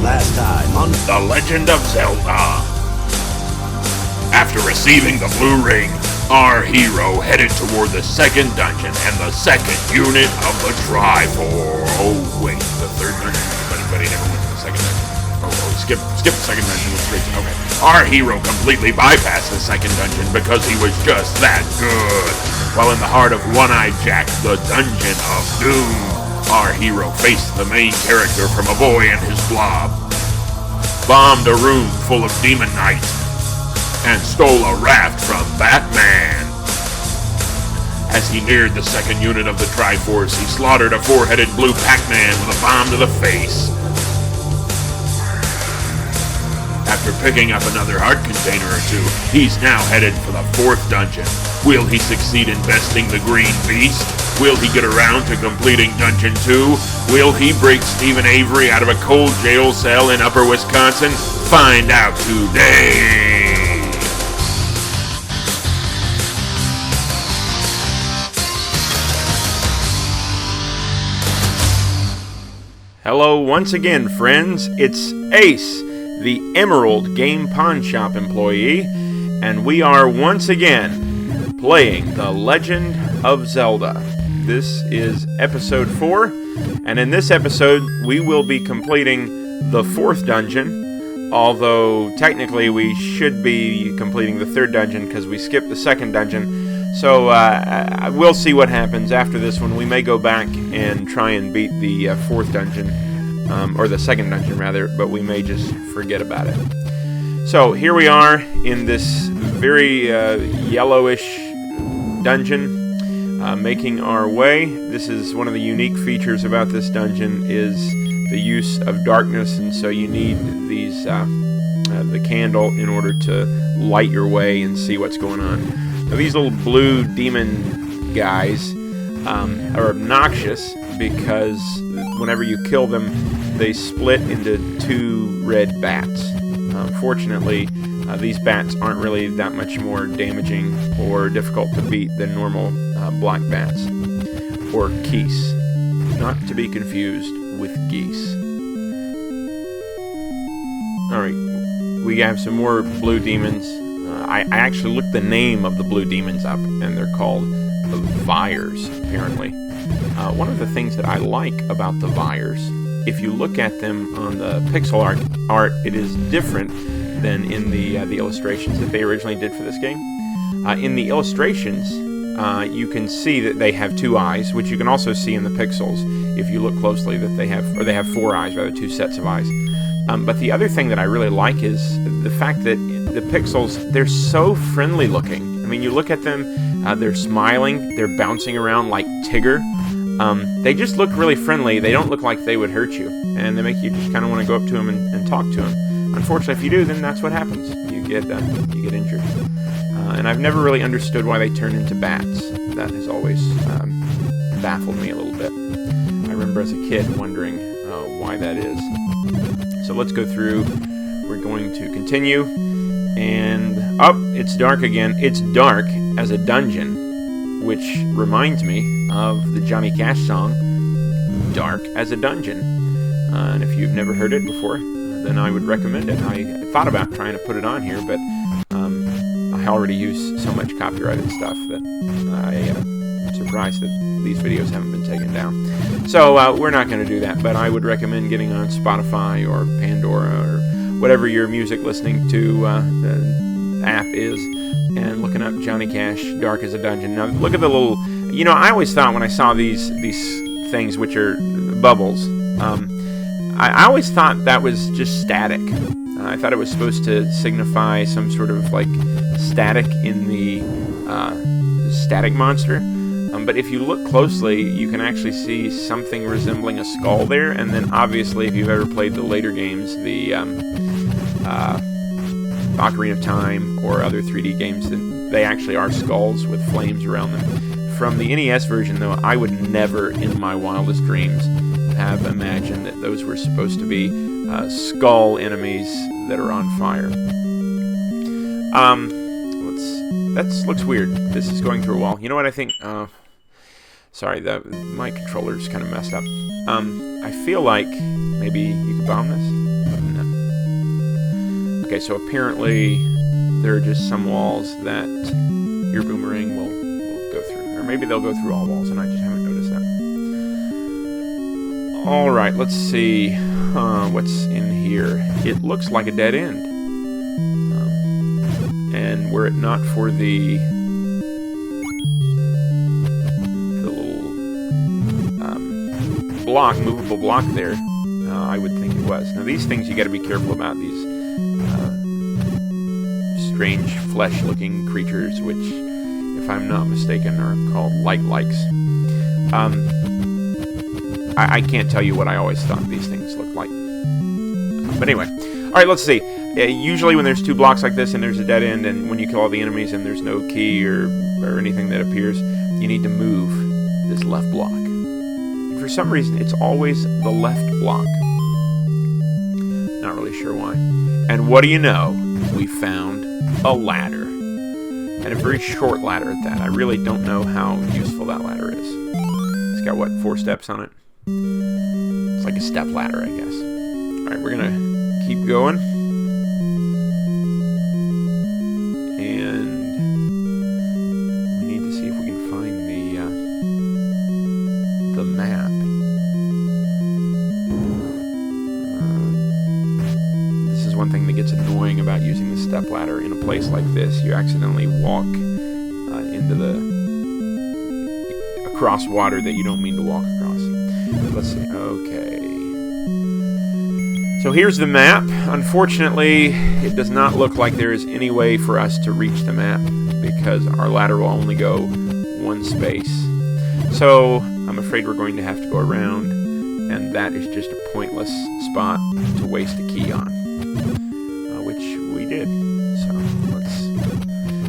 Last time on The Legend of Zelda. After receiving the blue ring, our hero headed toward the second dungeon and the second unit of the Triforce. Oh wait, the third dungeon, but he never went to the second dungeon. Skip the second dungeon, went straight to, okay. Our hero completely bypassed the second dungeon because he was just that good. While in the heart of One-Eyed Jack, the Dungeon of Doom, our hero faced the main character from A Boy and His Blob, bombed a room full of demon knights, and stole a raft from Batman. As he neared the second unit of the Triforce, he slaughtered a four-headed blue Pac-Man with a bomb to the face. After picking up another heart container or two, he's now headed for the fourth dungeon. Will he succeed in besting the Green Beast? Will he get around to completing Dungeon 2? Will he break Stephen Avery out of a cold jail cell in Upper Wisconsin? Find out today! Hello once again, friends. It's Ace, the Emerald Game Pawn Shop employee, and we are once again playing The Legend of Zelda. This is episode 4, and in this episode we will be completing the fourth dungeon, although technically we should be completing the third dungeon because we skipped the second dungeon. So we'll see what happens after this one. We may go back and try and beat the fourth dungeon, or the second dungeon rather, but we may just forget about it. So here we are in this very yellowish dungeon, making our way. This is one of the unique features about this dungeon is the use of darkness, and so you need these the candle in order to light your way and see what's going on. Now, these little blue demon guys are obnoxious because whenever you kill them, they split into two red bats. Fortunately, these bats aren't really that much more damaging or difficult to beat than normal black bats, or geese, not to be confused with geese. Alright, we have some more blue demons. I actually looked the name of the blue demons up, and they're called the Vyres, apparently. One of the things that I like about the Vyres, if you look at them on the pixel art, it is different than in the illustrations that they originally did for this game. In the illustrations, you can see that they have two eyes, which you can also see in the pixels if you look closely that they have four eyes, rather, two sets of eyes. But the other thing that I really like is the fact that the pixels, they're so friendly looking. I mean, you look at them, they're smiling, they're bouncing around like Tigger. They just look really friendly. They don't look like they would hurt you, and they make you just kind of want to go up to them and talk to them. Unfortunately, if you do, then that's what happens. You get injured. And I've never really understood why they turn into bats. That has always baffled me a little bit. I remember as a kid wondering why that is. So let's go through. We're going to continue. And it's dark again. It's dark as a dungeon, which reminds me of the Johnny Cash song, Dark as a Dungeon. And if you've never heard it before, then I would recommend it. I thought about trying to put it on here, but I already use so much copyrighted stuff that I'm surprised that these videos haven't been taken down. So we're not going to do that, but I would recommend getting on Spotify or Pandora or whatever your music listening to app is, and looking up Johnny Cash, Dark as a Dungeon. Now, look at the little... You know, I always thought when I saw these things, which are bubbles, I always thought that was just static. I thought it was supposed to signify some sort of, like, static in the static monster. But if you look closely, you can actually see something resembling a skull there, and then obviously, if you've ever played the later games, the Ocarina of Time or other 3D games, they actually are skulls with flames around them. From the NES version, though, I would never in my wildest dreams have imagined that those were supposed to be skull enemies that are on fire. That looks weird. This is going through a wall. You know what I think? Sorry, my controller's kind of messed up. I feel like maybe you could bomb this. Okay, so apparently there are just some walls that your boomerang will go through. Or maybe they'll go through all walls, and I just haven't noticed that. Alright, let's see what's in here. It looks like a dead end. And were it not for the little block, movable block there, I would think it was. Now these things you got to be careful about, these strange flesh-looking creatures, which, if I'm not mistaken, are called light-likes. I can't tell you what I always thought these things looked like. But anyway, alright, let's see. Usually when there's two blocks like this and there's a dead end, and when you kill all the enemies and there's no key or anything that appears, you need to move this left block. For some reason, it's always the left block. Not really sure why. And what do you know? We found a ladder. And a very short ladder at that. I really don't know how useful that ladder is. It's got, what, 4 steps on it? It's like a step ladder, I guess. Alright, we're gonna keep going. And we need to see if we can find the map. This is one thing that gets annoying about using the stepladder in a place like this. You accidentally walk across water that you don't mean to walk across. Let's see. Okay. So here's the map. Unfortunately, it does not look like there is any way for us to reach the map because our ladder will only go one space. So I'm afraid we're going to have to go around, and that is just a pointless spot to waste a key on, which we did. So let's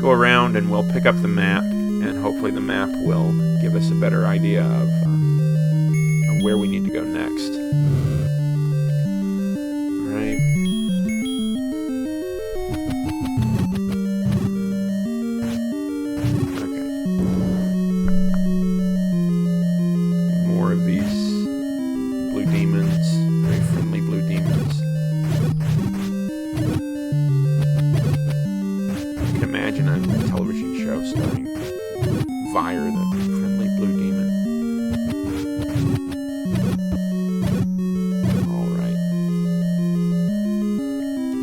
go around and we'll pick up the map, and hopefully the map will give us a better idea of where we need to go next. Right. Okay. More of these blue demons. Very friendly blue demons. I can imagine a television show starring Fire, the friendly blue demon. Alright.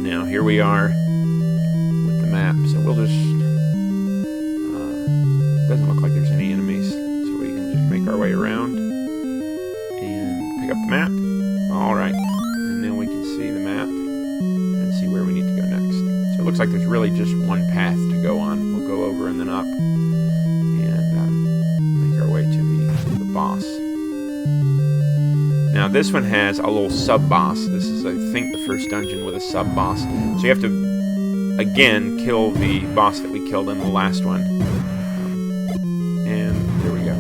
Now, here we are with the map. So we'll just... doesn't look like there's any enemies. So we can just make our way around and pick up the map. Alright. And then we can see the map and see where we need to go next. So it looks like there's really just one path to go on. We'll go over and then up. Boss. Now this one has a little sub-boss. This is, I think, the first dungeon with a sub-boss. So you have to, again, kill the boss that we killed in the last one. And there we go.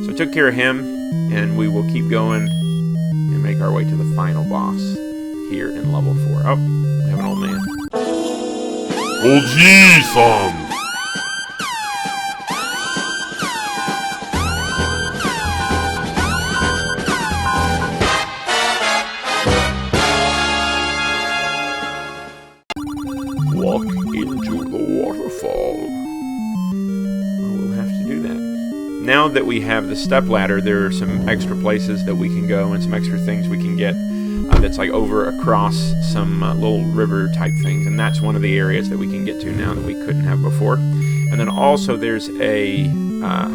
So I took care of him, and we will keep going and make our way to the final boss here in level 4. Oh, we have an old man. Oh, geez, Walk into the waterfall. Well, we'll have to do that. Now that we have the stepladder, there are some extra places that we can go and some extra things we can get that's like over across some little river type things, and that's one of the areas that we can get to now that we couldn't have before. And then also there's a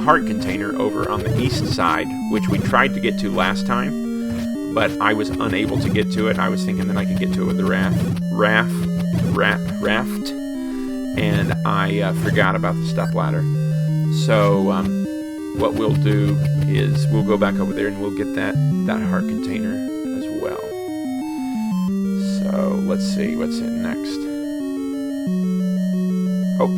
heart container over on the east side, which we tried to get to last time, but I was unable to get to it. I was thinking that I could get to it with the raft, and I forgot about the stepladder. So what we'll do is we'll go back over there and we'll get that heart container as well. So let's see what's in next. Oh.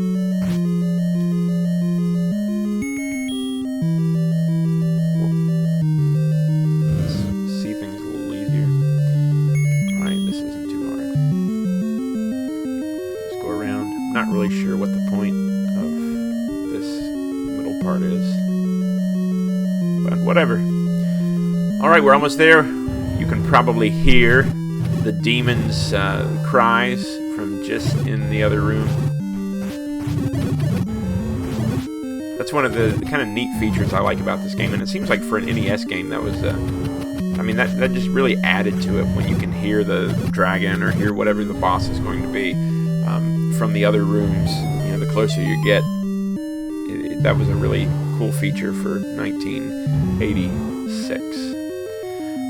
Let's see things a little easier. Alright, this isn't too hard. Let's go around. I'm not really sure what the point of this middle part is. But whatever. Alright, we're almost there. You can probably hear the demon's cries from just in the other room. That's one of the kind of neat features I like about this game, and it seems like for an NES game that was, I mean, that just really added to it when you can hear the dragon or hear whatever the boss is going to be from the other rooms. You know, the closer you get, that was a really cool feature for 1986.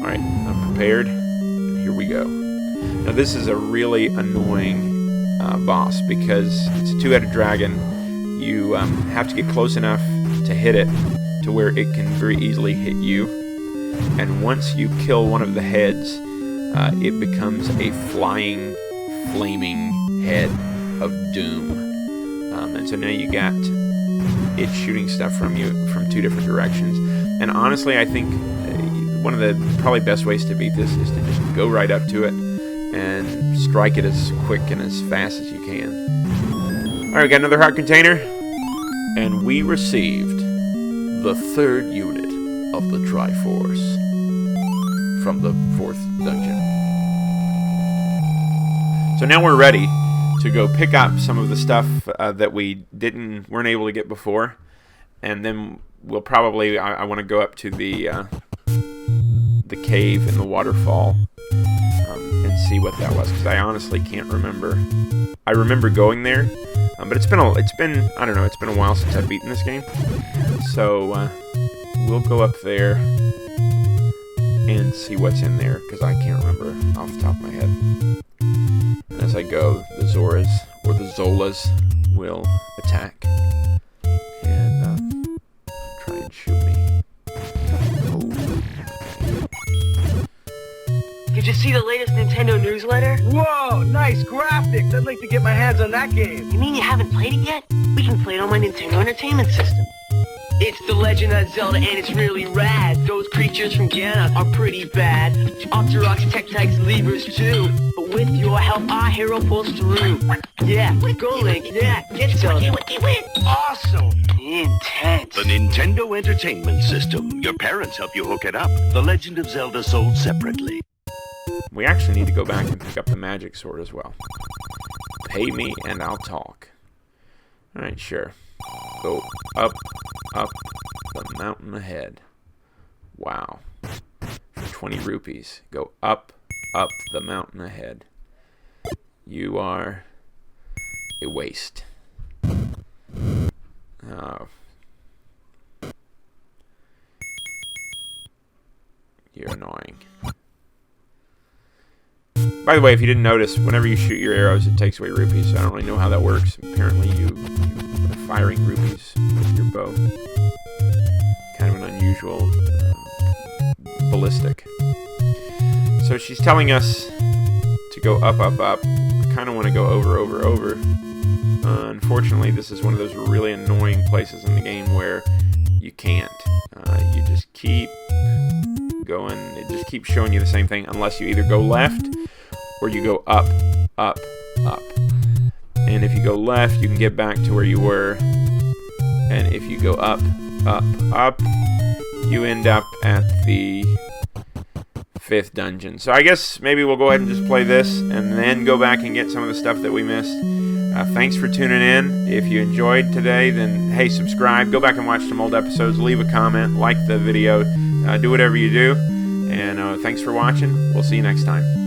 All right, I'm prepared. Here we go. Now this is a really annoying boss because it's a two-headed dragon. You have to get close enough to hit it to where it can very easily hit you. And once you kill one of the heads, it becomes a flying, flaming head of doom. And so now you got it shooting stuff from you from two different directions. And honestly, I think one of the probably best ways to beat this is to just go right up to it and strike it as quick and as fast as you can. Alright, we got another heart container. And we received the third unit of the Triforce from the 4th dungeon. So now we're ready to go pick up some of the stuff that we weren't able to get before. And then we'll probably, I want to go up to the cave in the waterfall and see what that was, because I honestly can't remember. I remember going there, but it's been I don't know, it's been a while since I've beaten this game. So we'll go up there and see what's in there, because I can't remember off the top of my head. And as I go, the Zoras or the Zolas will attack and try and shoot me. Did you see the latest Nintendo newsletter? Whoa, nice graphics. I'd like to get my hands on that game. You mean you haven't played it yet? We can play it on my Nintendo Entertainment System. It's The Legend of Zelda, and it's really rad. Those creatures from Gannon are pretty bad. Octorok's Tektites levers too. But with your help, our hero pulls through. Yeah, go Link. Yeah, get Zelda. Awesome. Intense. The Nintendo Entertainment System. Your parents help you hook it up. The Legend of Zelda sold separately. We actually need to go back and pick up the magic sword as well. Pay me and I'll talk. Alright, sure. Go up the mountain ahead. Wow. For 20 rupees. Go up the mountain ahead. You are a waste. Oh. You're annoying. By the way, if you didn't notice, whenever you shoot your arrows, it takes away rupees, so I don't really know how that works. Apparently, you are firing rupees with your bow. Kind of an unusual ballistic. So she's telling us to go up. I kind of want to go over. Unfortunately, this is one of those really annoying places in the game where you can't. You just keep going. It just keeps showing you the same thing unless you either go left or you go up. And if you go left, you can get back to where you were. And if you go up, you end up at the 5th dungeon. So I guess maybe we'll go ahead and just play this and then go back and get some of the stuff that we missed. Thanks for tuning in. If you enjoyed today, then hey, subscribe. Go back and watch some old episodes. Leave a comment. Like the video. Do whatever you do. And thanks for watching. We'll see you next time.